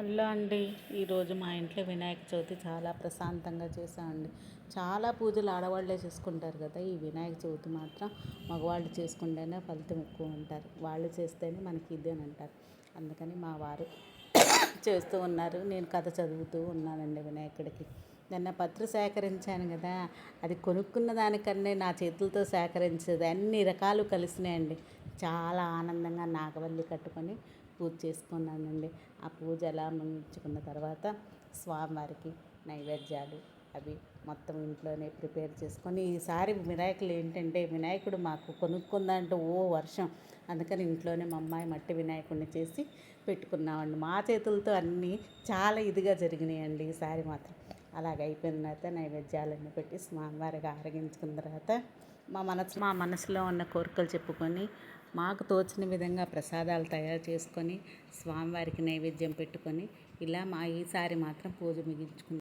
Hello అండి. ఈరోజు మా ఇంట్లో వినాయక చవితి చాలా ప్రశాంతంగా చేసామండి. చాలా పూజలు ఆడవాళ్ళే చేసుకుంటారు కదా, ఈ వినాయక చవితి మాత్రం మగవాళ్ళు చేసుకుంటేనే ఫలితం ఎక్కువ ఉంటారు. వాళ్ళు చేస్తేనే మనకి ఇది అని అంటారు. అందుకని మా వారు చేస్తూ ఉన్నారు, నేను కథ చదువుతూ ఉన్నానండి వినాయకుడికి. నిన్న పత్రి సేకరించాను కదా, అది కొనుక్కున్న దానికన్నా నా చేతులతో సేకరించేది అన్ని రకాలు కలిసినాయండి. చాలా ఆనందంగా నాగవల్లి కట్టుకొని పూజ చేసుకున్నానండి. ఆ పూజ ఎలా ముగించుకున్న తర్వాత స్వామివారికి నైవేద్యాలు అవి మొత్తం ఇంట్లోనే ప్రిపేర్ చేసుకొని, ఈసారి వినాయకులు ఏంటంటే వినాయకుడు మాకు కొనుక్కుందంటే వర్షం, అందుకని ఇంట్లోనే మా అమ్మాయి మట్టి వినాయకుడిని చేసి పెట్టుకున్నామండి. మా చేతులతో అన్నీ చాలా ఇదిగా జరిగినాయండి ఈసారి మాత్రం. అలాగ అయిపోయిన తర్వాత నైవేద్యాలన్నీ పెట్టి స్వామివారికి ఆరగించుకున్న తర్వాత మా మనసులో ఉన్న కోరికలు చెప్పుకొని, మాకు తోచిన విధంగా ప్రసాదాలు తయారు చేసుకొని స్వామివారికి నైవేద్యం పెట్టుకొని ఇలా ఈసారి మాత్రం పూజ ముగించుకున్నాం.